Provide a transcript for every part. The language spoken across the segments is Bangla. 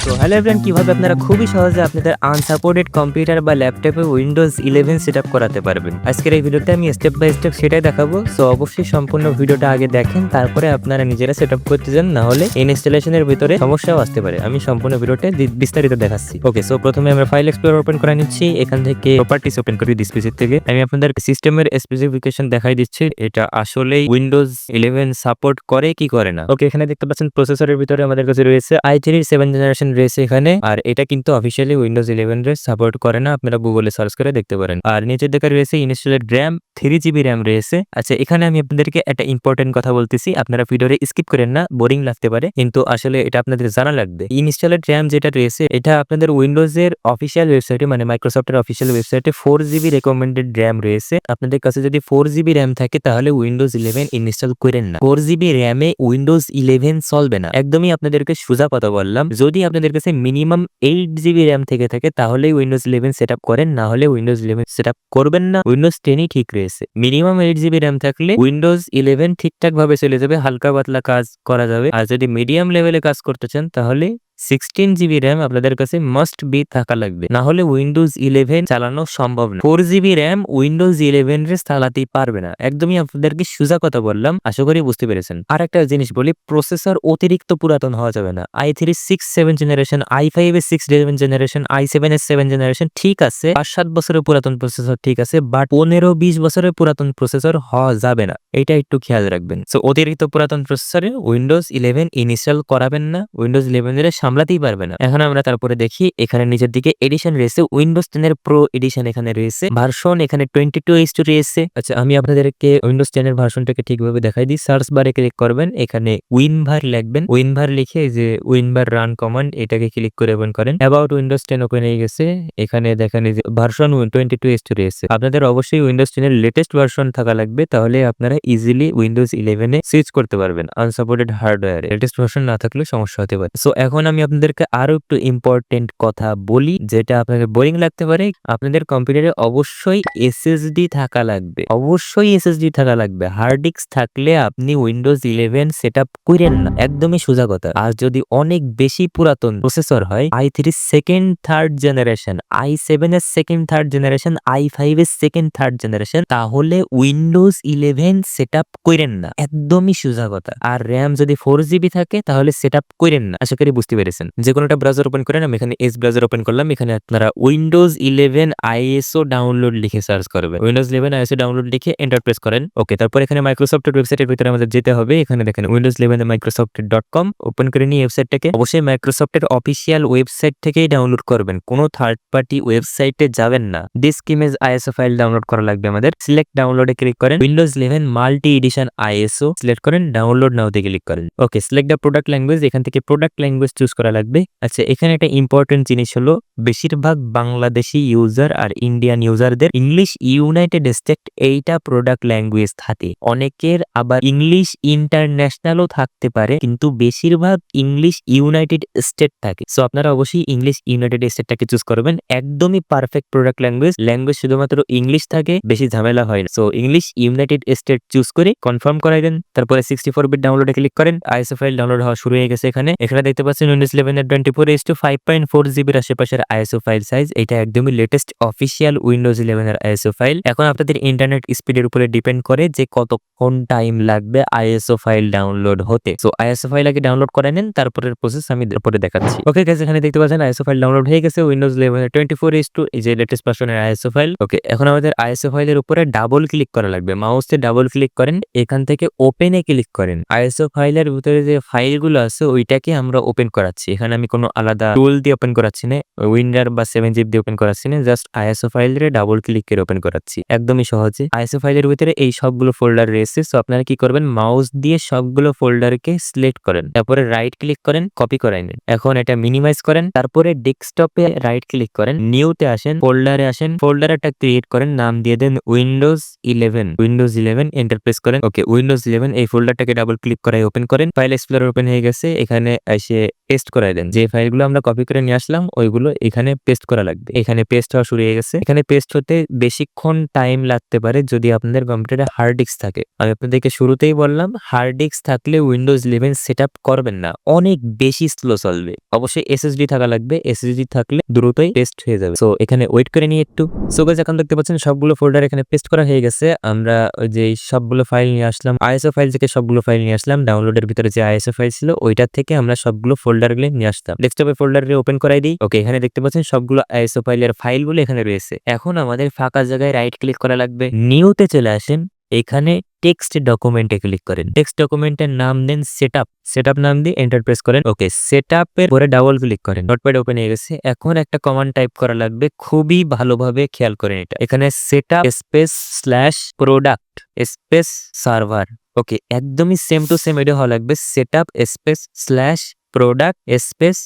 তো হ্যালো এভরিওয়ান, কিভাবে আপনারা খুবই সহজে আপনাদের আনসাপোর্টেড কম্পিউটার বা ল্যাপটপে উইন্ডোজ 11 সেটআপ করাতে পারবেন। আজকের এই ভিডিওতে আমি স্টেপ বাই স্টেপ সেটাই দেখাবো। সো অবশ্যই সম্পূর্ণ ভিডিওটা আগে দেখেন, তারপরে আপনারা নিজেরা সেটআপ করতে যান, না হলে ইনস্টলেশনের ভিতরে সমস্যাও আসতে পারে। আমি সম্পূর্ণ ভিডিওতে বিস্তারিত দেখাচ্ছি। ওকে, সো প্রথমে আমরা ফাইল এক্সপ্লোরার ওপেন করে নিচ্ছি। এখান থেকে প্রপার্টিজ ওপেন করি দিস পিসি থেকে। আমি আপনাদের সিস্টেমের স্পেসিফিকেশন দেখাই দিচ্ছি, এটা আসলে উইন্ডোজ 11 সাপোর্ট করে কি করে না। ওকে, এখানে দেখতে পাচ্ছেন প্রসেসরের ভিতরে আমাদের কাছে রয়েছে i3 7th জেনারেশন রয়েছে এখানে, আর এটা কিন্তু অফিসিয়ালি উইন্ডোজ 11 এর সাপোর্ট করে না, আপনারা গুগলে সার্চ করে দেখতে পারেন। আর নিচের দিকে রয়েছে ইনস্টলেড র্যাম 3GB র্যাম রয়েছে। আচ্ছা, এখানে আমি আপনাদেরকে একটা ইম্পর্টেন্ট কথা বলতেছি, আপনারা ভিডিওরে স্কিপ করেন না, বোরিং লাগতে পারে, কিন্তু আসলে এটা আপনাদের জানা লাগবে। ইনস্টলেড র্যাম যেটা রয়েছে এটা আপনাদের উইন্ডোজের অফিসিয়াল ওয়েবসাইটে, মানে মাইক্রোসফটের অফিসিয়াল ওয়েবসাইটে 4GB রেকমেন্ডেড র্যাম রয়েছে। আপনাদের কাছে যদি 4GB র্যাম থাকে তাহলে উইন্ডোজ 11 ইনস্টল করেন না। 4GB র্যামে উইন্ডোজ 11 চলবে না, একদমই আপনাদেরকে সোজা কথা বললাম। যদি আপনাদের কাছে মিনিমাম 8GB র্যাম থেকে থাকে তাহলেই উইন্ডোজ 11 সেটআপ করেন, না হলে উইন্ডোজ 11 সেটআপ করবেন না। উইন্ডোজ 10ই ঠিক রয়েছে। মিনিমাম 8GB র্যাম থাকলে উইন্ডোজ 11 ঠিকঠাক ভাবে চলে যাবে, হালকা পাতলা কাজ করা যাবে। আর যদি মিডিয়াম লেভেলে কাজ করতে চান তাহলে 16GB র্যাম আপনাদের কাছে মাস্ট বি থাকা লাগবে, না হলে উইন্ডোজ 11 চালানো সম্ভব না। 4GB র্যাম উইন্ডোজ 11 রে চালাতেই পারবে না, একদমই আপনাদেরকে সোজা কথা বললাম, আশা করি বুঝতে পেরেছেন। আর একটা জিনিস বলি, প্রসেসর অতিরিক্ত পুরাতন হওয়া যাবে না। i3 6-7 জেনারেশন, i5 এর 6-7 জেনারেশন, i7 এর 7 জেনারেশন ঠিক আছে, 5-7 বছরের পুরাতন প্রসেসর ঠিক আছে, বাট 15-20 বছরের পুরাতন প্রসেসর হওয়া যাবে না, এটা একটু খেয়াল রাখবেন। সো অতিরিক্ত পুরাতন প্রসেসরে উইন্ডোজ 11 ইনস্টল করাবেন না, উইন্ডোজ 11 এর সামলাতেই পারবে না। এখন আমরা তারপরে দেখি, এখানে নিচের দিকে এডিশন রয়েছে, উইন্ডোজ 10 এর প্রো এডিশন এখানে রয়েছে, ভার্সন এখানে 22H2 রয়েছে। আচ্ছা, আমি আপনাদেরকে উইন্ডোজ 10 এর ভার্সনটাকে ঠিকভাবে দেখাই দিই। সার্চ বারে ক্লিক করবেন, এখানে উইনভার লিখবেন, উইনভার লিখে যে উইনভার রান কমান্ড এটাকে ক্লিক করে ওপেন করেন। অ্যাবাউট উইন্ডোজ 10 ওপেন হয়ে গেছে। এখানে দেখেন যে ভার্সন 22H2 রয়েছে। আপনাদের অবশ্যই উইন্ডোজ 10 এর লেটেস্ট ভার্সন থাকা লাগবে, তাহলে আপনারা ইজিলি উইন্ডোজ 11 এ সুইচ করতে পারবেন। আনসাপোর্টেড হার্ডওয়্যারে লেটেস্ট ভার্সন না থাকলে সমস্যা হতে পারে। সো এখন আমি আপনাদেরকে আরো একটু ইম্পর্টেন্ট কথা বলি, যেটা আপনাদের বোরিং লাগতে পারে। আপনাদের কম্পিউটারে অবশ্যই এসএসডি থাকা লাগবে, অবশ্যই এসএসডি থাকা লাগবে। হার্ড ডিস্ক থাকলে আপনি উইন্ডোজ 11 সেটআপ করেন না, একদমই সোজা কথা। আর যদি অনেক বেশি পুরাতন প্রসেসর হয়, i3 2nd 3rd generation, i7 এর 2nd 3rd জেনারেশন, i5 এর 2nd 3rd জেনারেশন, তাহলে উইন্ডোজ 11 সেটআপ করেন না, একদমই সোজা কথা। আর র্যাম যদি 4GB থাকে তাহলে সেটআপ করেন না, আশা করি বুঝতে পেরেছেন। যে কোনো একটা ব্রাউজার ওপেন করেন, আমি এখানে এজ ব্রাউজার ওপেন করলাম। এখানে আপনারা উইন্ডোজ 11 ISO ডাউনলোড লিখে সার্চ করবেন, উইন্ডোজ 11 ISO ডাউনলোড লিখে এন্টার প্রেস করেন। ওকে, তারপর এখানে মাইক্রোসফটের ওয়েবসাইটের ভিতরে আমাদের যেতে হবে। এখানে দেখেন উইন্ডোজ 11 microsoft.com ওপেন করে নিয়ে ওয়েবসাইটটাকে অবশ্যই মাইক্রোসফটের অফিসিয়াল ওয়েবসাইট থেকেই ডাউনলোড করবেন, কোনো থার্ড পার্টি ওয়েবসাইটে যাবেন না। Disk image ISO file download করা লাগবে আমাদের। সিলেক্ট ডাউনলোডে ক্লিক করেন, Windows 11 multi edition ISO select করেন, ডাউনলোড নাওতে ক্লিক করেন। Okay, select the product language, এখান থেকে প্রোডাক্ট ল্যাঙ্গুয়েজ চুজ করা লাগবে। আচ্ছা, এখানে একটা ইম্পর্টেন্ট জিনিস হলো, বেশিরভাগ বাংলাদেশি ইউজার আর ইন্ডিয়ান ইউজারদের ইংলিশ ইউনাইটেড স্টেট এইটা প্রোডাক্ট ল্যাঙ্গুয়েজ থাকে। অনেকের আবার ইংলিশ ইন্টারন্যাশনালও থাকতে পারে, কিন্তু বেশিরভাগ ইংলিশ ইউনাইটেড স্টেট থাকে। সো আপনারা অবশ্যই ইংলিশ ইউনাইটেড স্টেটটাকে চুজ করবেন, একদমই পারফেক্ট প্রোডাক্ট ল্যাঙ্গুয়েজ। ল্যাঙ্গুয়েজ শুধুমাত্র ইংলিশ থাকে, বেশি ঝামেলা হয় না। So English United state choose করে কনফার্ম করাই দেন। তারপরে 64 বিট ডাউনলোডে ক্লিক করেন। ISO ফাইল ডাউনলোড হওয়া শুরু হয়ে গেছে। এখানে দেখতে পাচ্ছেন উইন্ডোজ 11 এর 24H2 5.4GB এর আশেপাশের ISO ফাইল সাইজ, এটা একদমই লেটেস্ট অফিসিয়াল উইন্ডোজ 11 এর ISO ফাইল। এখন আপনাদের ইন্টারনেট স্পিডের উপরে ডিপেন্ড করে যে কতক্ষণ টাইম লাগবে ISO ফাইল ডাউনলোড হতে। সো ISO ফাইল আগে ডাউনলোড করে নেন, তারপরের প্রসেস আমি পরে দেখাচ্ছি। ওকে গাইস, এখানে দেখতে পাচ্ছেন ISO ফাইল ডাউনলোড হয়ে গেছে। উইন্ডোজ 11 এর 24H2 এই যে লেটেস্ট ভার্সনের ISO ফাইল। ওকে, এখন আমাদের ISO ফাইলের উপরে ডাবল ক্লিক করা লাগবে, মাউসে ডাবল ক্লিক করেন, এখান থেকে ওপেনে ক্লিক করেন। ISO ফাইলের ভিতরে যে ফাইলগুলো আছে ওইটাকে আমরা ওপেন করাচ্ছি। এখানে আমি কোনো আলাদা টুল দিয়ে ওপেন করাচ্ছি না, উইন্ডার বা 7zip দিয়ে ওপেন করাচ্ছি না, জাস্ট ISO ফাইলের ডাবল ক্লিক করে ওপেন করাচ্ছি, একদমই সহজে। ISO ফাইলের ভিতরে এই সবগুলো ফোল্ডার রয়েছে। সো আপনারা কি করবেন, মাউস দিয়ে সবগুলো ফোল্ডারকে সিলেক্ট করেন, তারপরে রাইট ক্লিক করেন, কপি করাই নেন। এখন এটা মিনিমাইজ করেন, তারপরে ডেস্কটপে রাইট ক্লিক করেন, নিউতে আসেন, ফোল্ডারে আসেন, ফোল্ডার একটা ক্রিয়েট করেন, নাম দিয়ে দেন উইন্ডোজ 11, এন্টার প্রেস করেন। ওকে, উইন্ডোজ 11 এই ফোল্ডারটাকে ডাবল ক্লিক করাই ওপেন করেন। ফাইল এক্সপ্লোরার ওপেন হয়ে গেছে। এখানে এসে পেস্ট করাই দেন। যে ফাইলগুলো আমরা কপি করে নিয়ে আসলাম ওইগুলো এখানে পেস্ট করা লাগবে। এখানে পেস্ট হওয়া শুরু হয়ে গেছে। এখানে পেস্ট হতে বেশিক্ষণ টাইম লাগতে পারে যদি আপনাদের কম্পিউটারে হার্ড ডিস্ক থাকে। আমি আপনাদেরকে শুরুতেই বললাম হার্ড ডিস্ক থাকলে উইন্ডোজ 11 সেটআপ করবেন না, অনেক বেশি স্লো চলবে। অবশ্যই এসএসডি থাকা লাগবে, এসএসডি থাকলে দ্রুতই পেস্ট হয়ে যাবে। সো এখানে ওয়েট করে নিয়ে একটু। সো গাইস এখন দেখতে পাচ্ছেন সবগুলো ফোল্ডার এখানে পেস্ট করা হয়ে গেছে। আমরা ওই যে সবগুলো ফাইল নিয়ে আসলাম, আইএসও ফাইল থেকে সবগুলো ফাইল নিয়ে আসলাম। ডাউনলোডের ভিতরে যে আইএসও ফাইল ছিল ওইটার থেকে আমরা সবগুলো ফোল্ডারগুলো নিয়ে আসলাম। ডেস্কটপে ফোল্ডারে ওপেন করাই দিই। ওকে, এখানে দেখতে পাচ্ছেন সবগুলো আইএসও ফাইলের ফাইলগুলো এখানে রয়েছে। এখন আমাদের ফাঁকা জায়গায় রাইট ক্লিক করা লাগবে, নিউতে চলে আসেন। এখানে টেক্সট ডকুমেন্টে ক্লিক করেন। টেক্সট ডকুমেন্টের নাম দেন সেটআপ। সেটআপ নাম দিয়ে এন্টার প্রেস করেন। ওকে, সেটআপের পরে ডাবল ক্লিক করেন। নোটপ্যাড ওপেন হয়ে গেছে। এখন একটা কমান্ড টাইপ করা লাগবে, খুবই ভালোভাবে খেয়াল করেন এটা। এখানে setup space slash product space server. Okay, একদমই সেম টু সেম এটা হওয়া লাগবে, setup space slash product space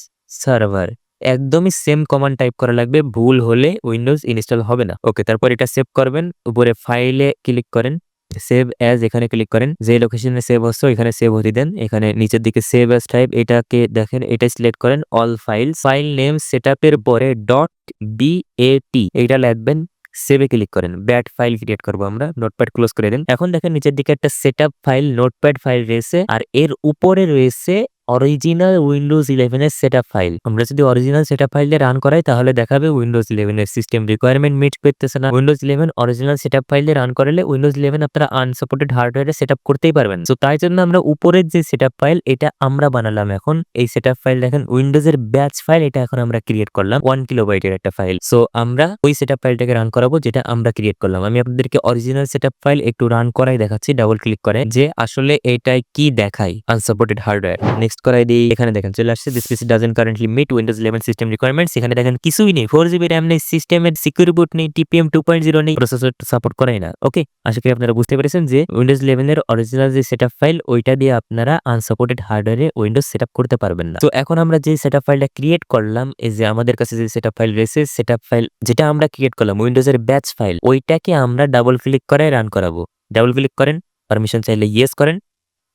server. একদমই সেম কমান্ড টাইপ করা লাগবে, ভুল হলে উইন্ডোজ ইনস্টল হবে না। ওকে, তারপর এটা সেভ করবেন। উপরে ফাইলে ক্লিক করেন, সেভ অ্যাজ এখানে ক্লিক করেন। যে লোকেশনে সেভ হচ্ছে এখানে সেভ হতে দেন। এখানে নিচের দিকে সেভ অ্যাজ টাইপ এটাকে দেখেন, এটা সিলেক্ট করেন অল ফাইলস। ফাইল নেম সেটআপের পরে .bat এইটা লিখবেন। সেভে ক্লিক করেন। ব্যাট ফাইল ক্রিয়েট করবো আমরা। নোটপ্যাড ক্লোজ করে দেন। এখন দেখেন নিচের দিকে একটা সেটআপ ফাইল নোটপ্যাড ফাইল রয়েছে, আর এর উপরে রয়েছে অরিজিনাল উইন্ডোজ 11 এর সেটআপ ফাইল। আমরা যদি অরিজিনাল সেটআপ ফাইল দিয়ে রান করাই তাহলে দেখাবে উইন্ডোজ 11 এর সিস্টেম রিকোয়ারমেন্ট মিট করতেছে না। উইন্ডোজ 11 অরিজিনাল সেটআপ ফাইল দিয়ে রান করলে উইন্ডোজ 11 আপনারা আনসাপোর্টেড হার্ডওয়্যারে সেটআপ করতেই পারবেন। তো তাই জন্য আমরা উপরের যে সেটআপ ফাইল এটা আমরা বানালাম। এখন এই সেটআপ ফাইল দেখেন উইন্ডোজের ব্যাচ ফাইল, এটা এখন আমরা ক্রিয়েট করলাম 1 কিলোবাইটের একটা ফাইল। সো আমরা ওই সেটআপ ফাইলটাকে রান করাবো যেটা আমরা ক্রিয়েট করলাম। আমি আপনাদেরকে অরিজিনাল সেটআপ ফাইল একটু রান করাই দেখাচ্ছি। ডাবল ক্লিক করে যে আসলে এটাই কি দেখাই আনসাপোর্টেড হার্ডওয়্যার। নেক্সট করাই দিই। এখানে দেখেন চলে আসছে this PC doesn't currently meet Windows 11 system requirements. এখানে দেখেন কিছুই নেই, 4GB RAM নেই, সিস্টেমের সিকিউরিটি বুট নেই, TPM 2.0 নেই, প্রসেসর সাপোর্ট করে না। ওকে, আশা করি আপনারা বুঝতে পেরেছেন যে উইন্ডোজ 11 এর অরিজিনাল যে সেটআপ ফাইল ওইটা দিয়ে আপনারা আনসাপোর্টেড হার্ডওয়্যারে উইন্ডোজ সেটআপ করতে পারবেন না। তো এখন আমরা যে সেটআপ ফাইলটা ক্রিয়েট করলাম, এই যে আমাদের কাছে যে সেটআপ ফাইল রয়েছে, সেটআপ ফাইল যেটা আমরা ক্রিয়েট করলাম উইন্ডোজের ব্যাচ ফাইল, ওইটাকে আমরা ডাবল ক্লিক করে রান করাবো। ডাবল ক্লিক করেন, পারমিশন চাইলে ইয়েস করেন।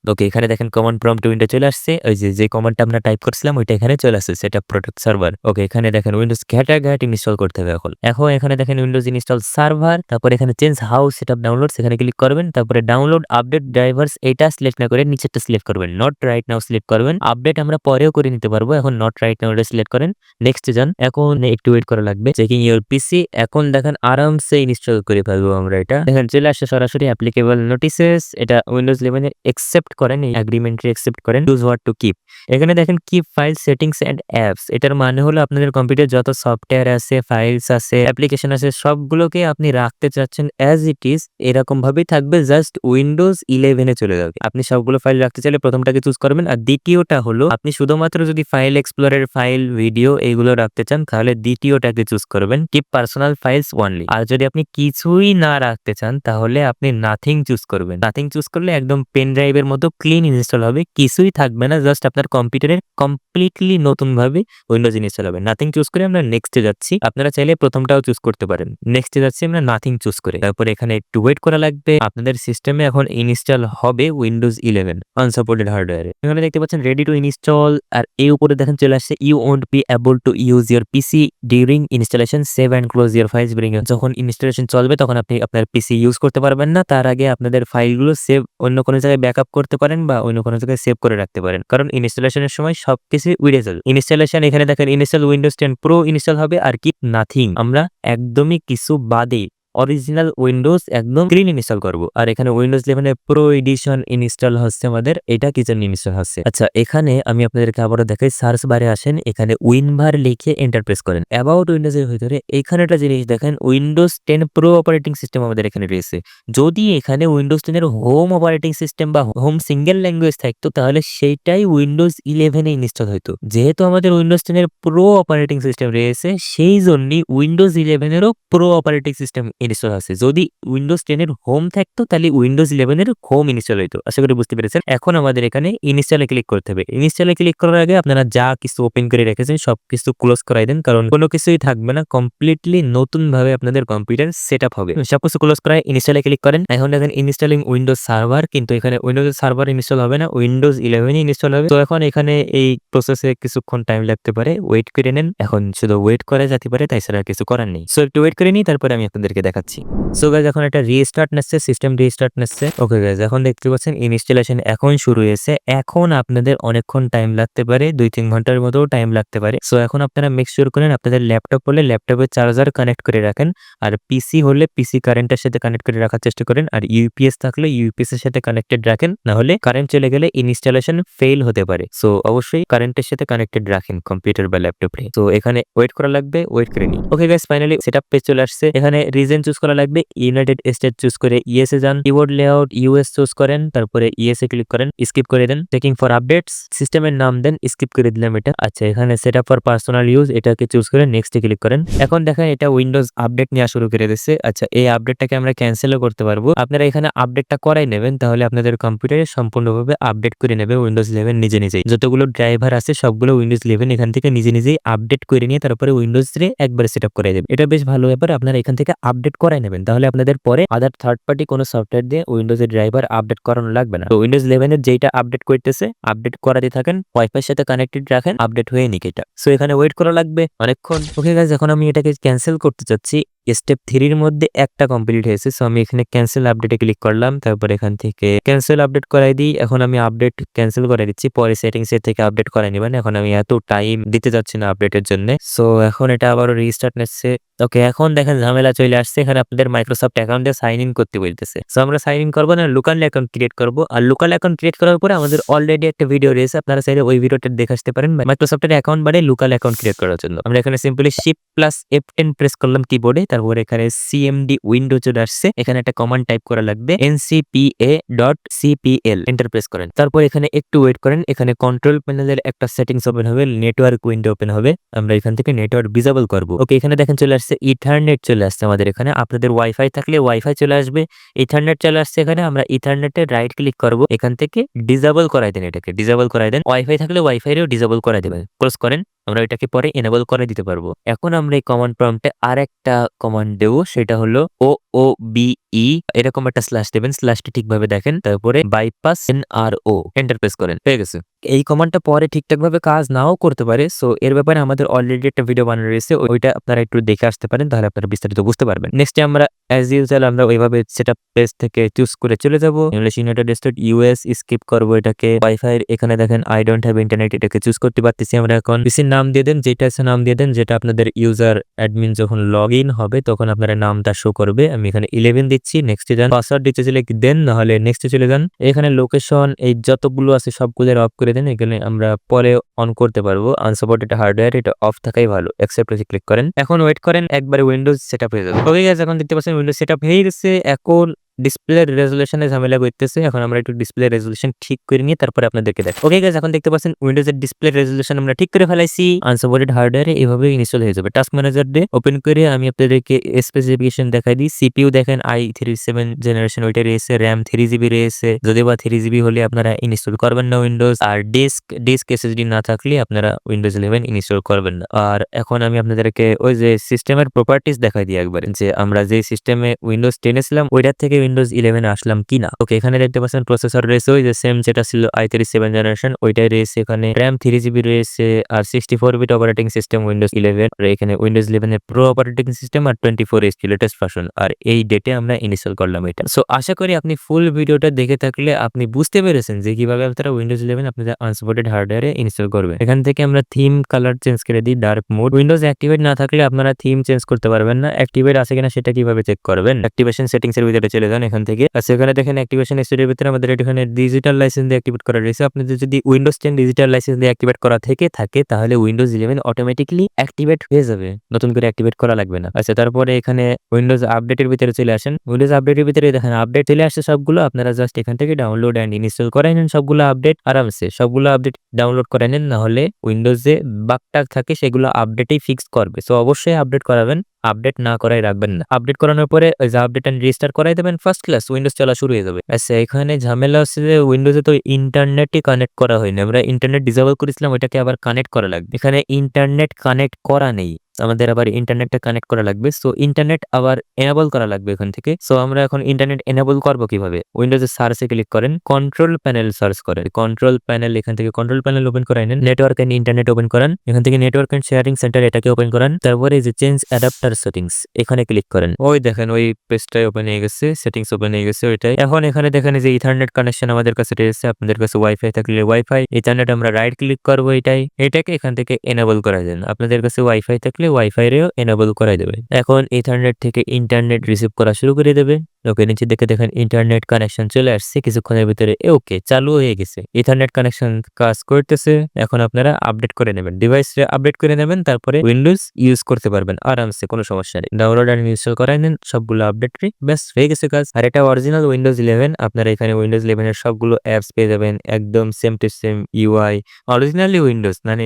ওকে, এখানে দেখেন কমান্ড প্রম্পট উইন্ডো চলে আসছে। ওই যে কমান্ডটা আমরা টাইপ করছিলাম ওইটা এখানে চলে আসছে, সেটআপ প্রোডাক্ট সার্ভার। ওকে, এখানে দেখেন উইন্ডোজ ঘ্যাট ইনস্টল করতে হবে। এখন এখানে দেখেন উইন্ডোজ ইনস্টল সার্ভার, তারপর এখানে চেঞ্জ হাউ সেটআপ ডাউনলোড, সেখানে ক্লিক করবেন। তারপরে ডাউনলোড আপডেট ড্রাইভারস এটা সিলেক্ট না করে নিচেরটা সিলেক্ট করবেন, নট রাইট নাও সিলেক্ট করবেন। আপডেট আমরা পরেও করে নিতে পারবো, এখন নট রাইট নাও এটা সিলেক্ট করেন। নেক্সট যান। এখন একটু ওয়েট করা লাগবে, চেকিং ইউর পিসি। এখন দেখেন আরামসে ইনস্টল করে ফেলবো আমরা। এটা দেখেন চলে আসছে সরাসরি অ্যাপ্লিকেবল নোটিসেস। এটা উইন্ডোজ 11 এর একসেপ্ট করেন, এই এগ্রিমেন্ট একসেপ্ট করেন। Choose what to keep. এখানে দেখেন keep file settings and apps. এটার মানে হলো আপনাদের কম্পিউটার যত সফটওয়্যার আছে, ফাইলস আছে, অ্যাপ্লিকেশন আছে, সবগুলোকে আপনি রাখতে চাচ্ছেন অ্যাজ ইট ইজ, এরকম ভাবেই থাকবে, জাস্ট উইন্ডোজ 11 এ চলে যাবে। আপনি সবগুলো ফাইল রাখতে চাইলে প্রথমটাকে চুজ করবেন। আর দ্বিতীয়টা হলো আপনি শুধুমাত্র যদি ফাইল এক্সপ্লোরের ফাইল, ভিডিও এইগুলো রাখতে চান তাহলে দ্বিতীয়টাকে চুজ করবেন, কিপ পার্সোনাল ফাইলস অনলি। আর যদি আপনি কিছুই না রাখতে চান তাহলে আপনি নাথিং চুজ করবেন। নাথিং চুজ করলে একদম পেন ড্রাইভের মতো ক্লিন ইনস্টল হবে, কিছুই থাকবে না, জাস্ট আপনার কম্পিউটারে কমপ্লিটলি নতুন ভাবে উইন্ডোজ ইনস্টল হবে। নাথিং চুজ করে আমরা নেক্সটে যাচ্ছি। আপনারা চাইলে প্রথমটাও চুজ করতে পারেন। নেক্সটে যাচ্ছি আমরা নাথিং চুজ করে। তারপর এখানে একটু ওয়েট করা লাগবে। আপনাদের সিস্টেমে এখন ইনস্টল হবে উইন্ডোজ 11 আনসাপোর্টেড হার্ডওয়্যারে। এখানে দেখতে পাচ্ছেন রেডি টু ইনস্টল। আর এই উপরে দেখেন চলে আসছে you won't be able to use your PC during installation, save and close your files bring. যখন ইনস্টলেশন চলবে তখন আপনি আপনার পিসি ইউজ করতে পারবেন না, তার আগে আপনাদের ফাইলগুলো সেভ অন্য কোনো জায়গায় ব্যাকআপ করতে পারেন বা অন্য কোনো জায়গায় সেভ করে রাখতে পারেন, কারণ ইনস্টলেশনের সময় সবকিছু উড়ে যাবে। ইনস্টলেশন এখানে দেখেন ইনস্টল উইন্ডোজ 10 প্রো ইনস্টল হবে। আর কি নাথিং, আমরা একদমই কিছু বাদে অরিজিনাল উইন্ডোজ একদম ক্লিন ইনস্টল করব। আর এখানে উইন্ডোজ 11 এর প্রো এডিশন ইনস্টল হচ্ছে আমাদের, এটা কি জন্য ইনস্টল হচ্ছে। আচ্ছা, এখানে আমি আপনাদেরকে আবারও দেখাই, সার্চ বারে আসেন, এখানে উইনভার লিখে এন্টার প্রেস করেন। অ্যাবাউট উইন্ডোজের ভিতরে এখানে একটা জিনিস দেখেন, উইন্ডোজ 10 প্রো অপারেটিং সিস্টেম আমাদের এখানে রয়েছে। যদি এখানে উইন্ডোজ 10 এর হোম অপারেটিং সিস্টেম বা হোম সিঙ্গেল ল্যাঙ্গুয়েজ থাকতো তাহলে সেইটাই উইন্ডোজ 11 এ ইনস্টল হইতো। যেহেতু আমাদের উইন্ডোজ 10 এর প্রো অপারেটিং সিস্টেম রয়েছে সেই জন্যই উইন্ডোজ 11 এরও প্রো অপারেটিং সিস্টেম ইনস্টল আছে। যদি উইন্ডোজ 10 এর হোম থাকতো তাহলে উইন্ডোজ 11 এর হোম ইনস্টল হইতো। আশা করি বুঝতে পেরেছেন। এখন আমাদের এখানে ইনস্টলে ক্লিক করতে হবে। ইনস্টলে ক্লিক করার আগে আপনারা যা কিছু ওপেন করে রেখেছেন সবকিছু ক্লোজ করাই দেন, কারণ কোনো কিছুই থাকবে না, কমপ্লিটলি নতুন ভাবে আপনাদের কম্পিউটার সেটআপ হবে। সবকিছু ক্লোজ করায় ইনস্টলে ক্লিক করেন। এখন দেখেন ইনস্টলিং উইন্ডোজ সার্ভার, কিন্তু এখানে উইন্ডোজ সার্ভার ইনস্টল হবে না, উইন্ডোজ 11 ইনস্টল হবে। তো এখন এখানে এই প্রসেসে কিছুক্ষণ টাইম লাগতে পারে, ওয়েট করে নেন। এখন শুধু ওয়েট করা যেতে পারে, তাই ছাড়া কিছু করার নেই। সো একটু ওয়েট করে নিই, তারপরে আমি আপনাদেরকে দেখাচ্ছি। সো গাইজ এখন একটা রিস্টার্ট নিচ্ছে, সিস্টেম রিস্টার্ট নিচ্ছে। ওকে গাইজ এখন দেখতে পাচ্ছেন ইনস্টলেশন এখন শুরু হয়েছে। এখন আপনাদের অনেকক্ষণ টাইম লাগতে পারে, 2-3 ঘন্টার মতো টাইম লাগতে পারে। সো এখন আপনারা মেক শিওর করেন আপনাদের ল্যাপটপ হলে ল্যাপটপের চার্জার কানেক্ট করে রাখেন, আর পিসি হলে পিসি কারেন্টের সাথে কানেক্ট করে রাখার চেষ্টা করেন, আর ইউপিএস থাকলে ইউপিএস এর সাথে কানেক্টেড রাখেন, না হলে কারেন্ট চলে গেলে ইনস্টলেশন ফেল হতে পারে। সো অবশ্যই কারেন্টের সাথে কানেক্টেড রাখেন কম্পিউটার বা ল্যাপটপে। তো এখানে ওয়েট করা লাগবে, ওয়েট করে নিন। Okay guys finally setup page চলে আসছে। এখানে রিজন চুজ করা লাগবে, ইউনাইটেড স্টেট চুজ করে ইএস এ যান, কিবোর্ড লেআউট ইউএস চুজ করেন, তারপরে ইএস এ ক্লিক করেন, স্কিপ করে দেন, চেকিং ফর আপডেটস, সিস্টেমের নাম দেন, স্কিপ করে দিলাম এটা। আচ্ছা এখানে সেটআপ ফর পার্সোনাল ইউজ এটাকে চুজ করে নেক্সট এ ক্লিক করেন। এখন দেখেন এটা উইন্ডোজ আপডেট নেওয়া শুরু করে দিচ্ছে। আচ্ছা এই আপডেটটাকে আমরা ক্যান্সেলও করতে পারবো। আপনারা এখানে আপডেটটা করাই নেবেন, তাহলে আপনাদের কম্পিউটারে সম্পূর্ণভাবে আপডেট করে নেবে উইন্ডোজ 11 নিজে নিজেই। যতগুলো ড্রাইভার আছে সবগুলো উইন্ডোজ 11 এখান থেকে নিজে নিজেই আপডেট করে নিয়ে তারপরে উইন্ডোজ 3 একবার সেটআপ করে দেবে। এটা বেশ ভালো ব্যাপার, আপনারা এখান থেকে আপডেট করাই নেবেন, তাহলে আপনাদের পরে আদার থার্ড পার্টি কোনো সফটওয়্যার দিয়ে উইন্ডোজের ড্রাইভার আপডেট করানো লাগবে না। তো উইন্ডোজ 11 এর যেটা আপডেট করতেছে আপডেট করাতে থাকেন, ওয়াইফাই এর সাথে কানেক্টেড রাখেন, আপডেট হয়ে নিক এটা। সো এখানে ওয়েট করা লাগবে অনেকক্ষণ। ওকে গাইস এখন আমি এটাকে ক্যান্সেল করতে চাচ্ছি। স্টেপ 3 এর মধ্যে একটা কমপ্লিট হয়েছে, সো আমি এখানে ক্যান্সেল আপডেটে ক্লিক করলাম, তারপর এখান থেকে ক্যান্সেল আপডেট করাই দিই। এখন আমি আপডেট ক্যান্সেল করে দিচ্ছি, পরে সেটিংস এর থেকে আপডেট করাই নেবেন। এখন আমি এত টাইম দিতে যাচ্ছি না আপডেটের জন্য। সো এখন এটা আবারও রিস্টার্ট নিচ্ছে। ওকে এখন দেখেন ঝামেলা চলে আসছে, এখানে আপনাদের মাইক্রোসফট অ্যাকাউন্টে সাইন ইন করতে বলতেছে। সো আমরা সাইন ইন করবো না, লোকাল অ্যাকাউন্ট ক্রিয়েট করবো। আর লোকাল অ্যাকাউন্ট ক্রিয়েট করার পরে আমাদের অলরেডি একটা ভিডিও রয়েছে, আপনারা চাইলে ওই ভিডিওটা দেখে আসতে পারেন মাইক্রোসফটের অ্যাকাউন্ট বাড়ে লোকাল অ্যাকাউন্ট ক্রিয়েট করার জন্য। আমরা এখানে simply shift plus F10 press করলাম কিবোর্ডে, তারপর এখানে সিএমডি উইন্ডো চলে আসছে। এখানে একটা কমান্ড টাইপ করা লাগবে ncpa.cpl, এন্টার প্রেস করেন। তারপর এখানে একটু ওয়েট করেন, এখানে কন্ট্রোল প্যানেলের একটা সেটিংস ওপেন হবে, নেটওয়ার্ক উইন্ডো ওপেন হবে। আমরা এখান থেকে নেটওয়ার্ক ডিসেবল করব। ওকে এখানে দেখেন চলে আসছে ইথারনেট চলে আসছে আমাদের এখানে। আপনাদের ওয়াইফাই থাকলে ওয়াইফাই চলে আসবে, ইথারনেট চলে আসছে এখানে। আমরা ইথারনেটে রাইট ক্লিক করব, এখান থেকে ডিসেবল করাই দেন, এটাকে ডিসেবল করাই দেন। ওয়াইফাই থাকলে ওয়াইফাইও ডিসেবল করাই দেবেন, ক্লোজ করেন। আমরা এটাকে পরে এনেবল করে দিতে পারবো। এখন আমরা এই কমান্ড প্রম্পটে আরেকটা কমান্ড দেবো, সেটা হলো OOBE, এরকম একটা স্ল্যাশ দেবেন, স্ল্যাশটি ঠিকভাবে দেখেন, তারপরে বাইপাস NRO, এন্টার প্রেস করেন। হয়ে গেছে। এই কমান্ডটা পরে ঠিকঠাক ভাবে কাজ নাও করতে পারে, সো এর ব্যাপারে আমাদের অলরেডি একটা ভিডিও বানানো রয়েছে, ওইটা আপনারা একটু দেখে আসতে পারেন, তাহলে আপনারা বিস্তারিত বুঝতে পারবেন। নেক্সট আমরা অ্যাজ ইউজুয়াল আমরা ওইভাবে সেটআপ পেজ থেকে চুজ করে চলে যাব। ইউনাইটেড স্টেট ইউএস স্কিপ করব এটাকে। ওয়াইফাই এখানে দেখেন আই ডোন্ট হ্যাভ ইন্টারনেট, এটাকে চুজ করতে পারতেছি আমরা। এখন পিসির নাম দিয়ে দেন, যেটা আছে নাম দিয়ে দেন, যেটা আপনাদের ইউজার অ্যাডমিন যখন লগ ইন হবে তখন আপনারা নামটা শো করবে। আমি এখানে 11 দিচ্ছি, নেক্সট যান। পাসওয়ার্ড দিতে চলে দেন, নাহলে নেক্সট চলে যান। এখানে লোকেশন এই যতগুলো আছে সবগুলো অফ করে দেন, এখানে আমরা পরে অন করতে পারবো। আনসাপোর্টেড হার্ডওয়্যার এটা অফ থাকাই ভালো, অ্যাকসেপ্ট এ ক্লিক করেন। এখন ওয়েট করেন, একবারে উইন্ডোজ সেটআপ হয়ে যাবে। ওকে গাইস এখন দেখতে পাচ্ছেন উইন্ডোজ সেটআপ হয়ে গেছে। এখন ডিসপ্লে রেজোলিউশনে ঝামেলা করতেছে, এখন আমরা একটু ডিসপ্লে রেজোলিউশন ঠিক করে নিয়ে তারপরে আপনাদেরকে দেখ। ওকে গাইস এখন দেখতে পাচ্ছেন উইন্ডোজের ডিসপ্লে রেজোলিউশন আমরা ঠিক করে ফেলাইছি। আনসাপোর্টেড হার্ডওয়্যারে এইভাবে ইনস্টল হয়ে যাবে। টাস্ক ম্যানেজার দিয়ে ওপেন করে আমি আপনাদেরকে স্পেসিফিকেশন দেখাই দিই। সিপিইউ দেখেন i7 জেনারেশন ওইটা রয়েছে, র্যাম 3GB রয়েছে। যদি বা 3GB হলে আপনারা ইনস্টল করবেন না উইন্ডোজ। আর ডিস্ক এসএসডি না থাকলে আপনারা উইন্ডোজ 11 ইনস্টল করবেন না। আর এখন আমি আপনাদেরকে ওই যে সিস্টেমের প্রপার্টিজ দেখাই দিই একবার, যে আমরা যে সিস্টেমে উইন্ডোজ 10 ছিলাম ওইটার থেকে উইন্ডোজ 11 আসলাম কিনা। ওকে এখানে দেখতে পাচ্ছেন প্রসেসর রয়েছে ওই যে সেম যেটা ছিল i7 জেনারেশন ওইটাই রয়েছে। এখানে র্যাম 3GB রয়েছে, আর 64 বিট অপারেটিং সিস্টেম উইন্ডোজ 11। আর এখানে উইন্ডোজ 11 এর প্রো অপারেটিং সিস্টেম আর 24 HP লেটেস্ট ভার্সন। আর এই ডেটে আমরা ইনস্টল করলাম এটা। সো আশা করি আপনি ফুল ভিডিওটা দেখে থাকলে আপনি বুঝতে পেরেছেন যে কিভাবে আপনারা উইন্ডোজ 11 আপনাদের আনসাপোর্টেড হার্ডওয়্যারে ইনস্টল করবেন। এখান থেকে আমরা থিম কালার চেঞ্জ করে দিই ডার্ক মোড। উইন্ডোজ অ্যাক্টিভেট না থাকলে আপনারা থিম চেঞ্জ করতে পারবেন না। অ্যাক্টিভেট আছে কিনা সেটা কিভাবে চেক করবেন? অ্যাক্টিভেশন সেটিংস এর ভিতরে চলে যান এখান থেকে। আচ্ছা এখানে দেখেন অ্যাক্টিভেশন স্টোরের ভিতরে আমাদের এখানে ডিজিটাল লাইসেন্স দিয়ে অ্যাক্টিভেট করা রয়েছে। আপনাদের যদি উইন্ডোজ 10 ডিজিটাল লাইসেন্স দিয়ে অ্যাক্টিভেট করা থাকে তাহলে উইন্ডোজ 11 অটোমেটিক্যালি অ্যাক্টিভেট হয়ে যাবে, নতুন করে অ্যাক্টিভেট করা লাগবে না। আচ্ছা তারপরে এখানে উইন্ডোজ আপডেটের ভিতরে চলে আসেন। উইন্ডোজ আপডেটের ভিতরে দেখেন আপডেট চলে আসছে সবগুলো। আপনারা জাস্ট এখান থেকে ডাউনলোড এন্ড ইনস্টল করে নেন সবগুলো আপডেট আরামসে। সবগুলো আপডেট ডাউনলোড করে নেন, না হলে উইন্ডোজে বাগ টাগ থাকে সেগুলো আপডেটেই ফিক্স করবে। সো অবশ্যই আপডেট করাবেন। আপডেট না করাই রাখবেন না। আপডেট করানোর পরে ওই যে আপডেট এন্ড রিস্টার্ট করাই দেবেন, ফার্স্ট ক্লাস উইন্ডোজ চলা শুরু হয়ে যাবে। আচ্ছা, এখানে ঝামেলা হচ্ছে যে উইন্ডোজে তো ইন্টারনেটই কানেক্ট করা হয়নি। আমরা ইন্টারনেট ডিসেবল করেছিলাম, ওইটাকে আবার কানেক্ট করা লাগবে। এখানে ইন্টারনেট কানেক্ট করা নেই, আমাদের আবার ইন্টারনেটটা কানেক্ট করা লাগবে। সো ইন্টারনেট আবার এনেবল করা লাগবে এখান থেকে। সো আমরা এখন ইন্টারনেট এনেবল করব কিভাবে? উইন্ডোজের সার্চে ক্লিক করেন, কন্ট্রোল প্যানেল সার্চ করেন। কন্ট্রোল প্যানেল, এখান থেকে কন্ট্রোল প্যানেল ওপেন করে নেন। নেটওয়ার্ক এন্ড ইন্টারনেট ওপেন করেন। এখান থেকে নেটওয়ার্ক এন্ড শেয়ারিং সেন্টার এটাকে ওপেন করেন। তারপরে এই যে চেঞ্জ অ্যাডাপ্টার সেটিংস এখানে ক্লিক করেন। ওই দেখেন ওই পেজটাই ওপেন হয়ে গেছে, সেটিংস ওপেন হয়ে গেছে ওইটাই। এখন এখানে দেখেন যে ইথারনেট কানেকশন আমাদের কাছে রয়েছে, আপনাদের কাছে ওয়াইফাই থাকলে ওয়াইফাই, ইথারনেট আমরা রাইট ক্লিক করবো এটাকে এখান থেকে এনেবল করা দেন। আপনাদের কাছে ওয়াইফাই থাকলে ওয়াইফাই রেও এনেবল করাই দেবে। এখন ইথারনেট থেকে ইন্টারনেট রিসিভ করা শুরু করে দেবে। ওকে, নিচে দেখে দেখেন ইন্টারনেট কানেকশন চলে আসছে কিছুক্ষণের ভিতরে। ওকে, চালু হয়ে গেছে, ইথারনেট কানেকশন কাজ করতেছে। এখন আপনারা আপডেট করে নেবেন, ডিভাইস আপডেট করে নেবেন, তারপরে উইন্ডোজ ইউজ করতে পারবেন আরামসে, কোনো সমস্যা নেই। ডাউনলোড আর ইনস্টল করাই নেন সবগুলো আপডেট ফ্রি, ব্যাস হয়ে গেছে কাজ। আর এটা অরিজিনাল উইন্ডোজ 11, আপনারা এখানে উইন্ডোজ 11 এর সবগুলো অ্যাপস পেয়ে যাবেন, একদম same to same UI, originally Windows, মানে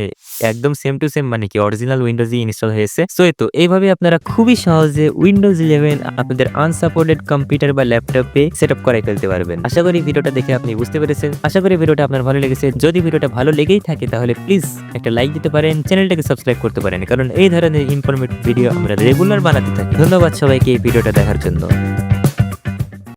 একদম সেম টু সেম, মানে কি অরিজিনাল উইন্ডোজই ইনস্টল হয়েছে। সো তো এইভাবে আপনারা খুবই সহজে উইন্ডোজ 11 আপনাদের আনসাপোর্টেড কম্পিউটার বা ল্যাপটপে সেটআপ করে ফেলতে পারবেন। আশা করি ভিডিওটা দেখে আপনি বুঝতে পেরেছেন। আশা করি ভিডিওটা আপনার ভালো লেগেছে। যদি ভিডিওটা ভালো লেগেই থাকে তাহলে প্লিজ একটা লাইক দিতে পারেন, চ্যানেলটাকে সাবস্ক্রাইব করতে পারেন, কারণ এই ধরনের ইনফরমেটিভ ভিডিও আমরা রেগুলার বানাতে থাকি। ধন্যবাদ সবাইকে এই ভিডিওটা দেখার জন্য।